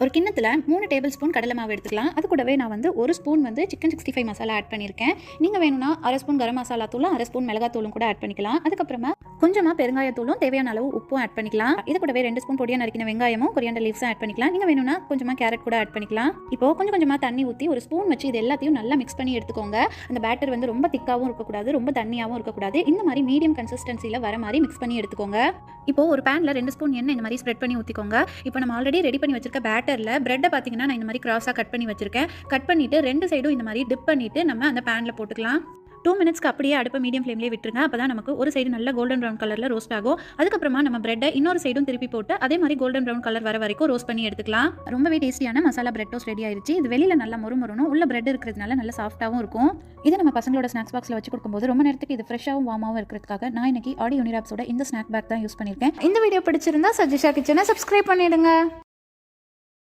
ஒரு கிண்ணத்தில் 3 table spoon கடலை மாவு எடுத்துக்கலாம். அது கூடவே நான் வந்து 1 ஸ்பூன் வந்து சிக்கன் 65 மசாலா ஆட் பண்ணியிருக்கேன். நீங்கள் வேணும்னா 1/2 ஸ்பூன் கரம் மசாலா தூளும் 1/2 ஸ்பூன் மிளகாத்தூளும் கூட ஆட் பண்ணிக்கலாம். அதுக்கப்புறமா கொஞ்சமாக பெருங்காயத்தூளும் தேவையான அளவு உப்பும் ஆட் பண்ணிக்கலாம். இது கூடவே 2 ஸ்பூன் பொடியாக நறுக்கின வெங்காயமும் கொரியாண்டர் லீவ்ஸும் ஆட் பண்ணிக்கலாம். நீங்கள் வேணும்னா கொஞ்சமாக கேரட் கூட ஆட் பண்ணிக்கலாம். இப்போ கொஞ்சமாக தண்ணி ஊற்றி ஒரு ஸ்பூன் வச்சு இது எல்லாத்தையும் நல்லா மிக்ஸ் பண்ணி எடுத்துக்கோங்க. அந்த பேட்டர் வந்து ரொம்ப திக்காகவும் இருக்கக்கூடாது, ரொம்ப தண்ணியாகவும் இருக்கக்கூடாது. இந்த மாதிரி மீடியம் கன்சிஸ்டன்சியில் வர மாதிரி மிக்ஸ் பண்ணி எடுத்துக்கோங்க. இப்போ ஒரு பேனில் 2 ஸ்பூன் எண்ணெய் இந்த மாதிரி ஸ்ப்ரெட் பண்ணி ஊற்றிக்கோங்க. இப்போ நம்ம ஆல்ரெடி ரெடி பண்ணி வச்சிருக்க பேட்டரில் பிரெட்டை பார்த்தீங்கன்னா நான் இந்த மாதிரி கிராஸாக கட் பண்ணி வச்சிருக்கேன். கட் பண்ணிவிட்டு 2 சைடும் இந்த மாதிரி டிப் பண்ணிவிட்டு நம்ம அந்த பேனில் போட்டுக்கலாம். 2 மினிட்ஸ்க்கு அப்படியே அடுப்பை மீடியம் ஃப்ளேம்லேயே விட்டுருங்க. அப்போ தான் நமக்கு ஒரு சைடு நல்ல கோல்டன் ப்ரௌன் கலரில் ரோஸ்ட் ஆகும். அதுக்கப்புறமா நம்ம பிரெட்டை இன்னொரு சைடும் திருப்பி போட்டு அதே மாதிரி கோல்டன் ப்ரௌன் கலர் வர வரைக்கும் ரோஸ்ட் பண்ணி எடுத்துக்கலாம். ரொம்பவே டேஸ்டியான மசாலா பிரெட் டோஸ்ட் ரெடி ஆயிடுச்சு. இது வெளியில் நல்லா மொறுமொறணும், உள்ள பிரெட் இருக்கிறதுனால நல்லா சாஃப்ட்டாகவும் இருக்கும். இதை நம்ம பசங்களோட ஸ்நாக்ஸ் பாக்ஸில் வச்சு கொடுக்கும்போது ரொம்ப நேரத்துக்கு இது ஃப்ரெஷ்ஷாகவும் வார்மாகவும் இருக்கிறதுக்காக நான் இன்னைக்கு ஆடி யூனிராப்ஸோட இந்த ஸ்நாக் பேக் தான் யூஸ் பண்ணியிருக்கேன். இந்த வீடியோ பிடிச்சிருந்தா சஜிஷா கிச்சனை சப்ஸ்கிரைப் பண்ணிடுங்க.